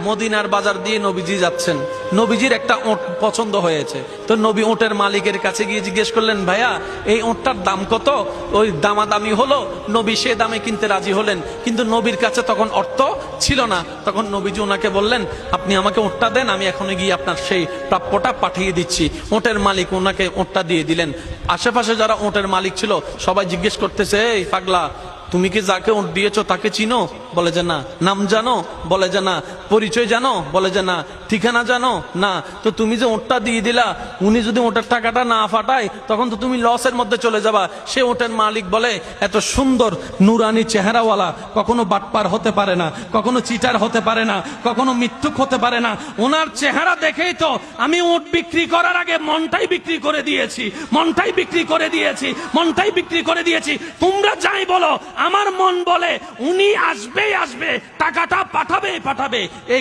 মদিনার বাজার দিয়ে নবীজি যাচ্ছেন, নবীজির একটা ওঁট পছন্দ হয়েছে। তো নবী ওঁটের মালিকের কাছে গিয়ে জিজ্ঞেস করলেন, ভাইয়া এই ওঁটটার দাম কত? ওই দামাদামি হলো, নবী সে দামে কিনতে রাজি হলেন, কিন্তু নবীর কাছে তখন অর্থ ছিল না। তখন নবীজি ওনাকে বললেন, আপনি আমাকে ওঁটটা দেন, আমি এখনই গিয়ে আপনার সেই প্রাপ্যটা পাঠিয়ে দিচ্ছি। ওঁটের মালিক ওনাকে ওঁটটা দিয়ে দিলেন। আশেপাশে যারা ওঁটের মালিক ছিল সবাই জিজ্ঞেস করতেছে, এই পাগলা, তুমি কি যাকে ওঁট দিয়েছো তাকে চিনো? বলে যে না। নাম জানো? বলে যে না। পরিচয় জানো? বলে যে না। ঠিকানা জানো? না। তো তুমি যে ওঁটটা দিয়ে দিলা, উনি যদি ওঁটের টাকাটা না ফাটায় তখন তো তুমি লসের মধ্যে চলে যাবা। সে ওঁটের মালিক বলে, এত সুন্দর নুরানি চেহারাওয়ালা কখনো বাটপার হতে পারে না, কখনো চিটার হতে পারে না, কখনো মিথ্যুক হতে পারে না। ওনার চেহারা দেখেই তো আমি ওঁট বিক্রি করার আগে মনটাই বিক্রি করে দিয়েছি, মনটাই বিক্রি করে দিয়েছি, মনটাই বিক্রি করে দিয়েছি। তোমরা যাই বলো, আমার মন বলে উনি আসবেই আসবে, টাকাটা পাঠাবে পাঠাবে। এই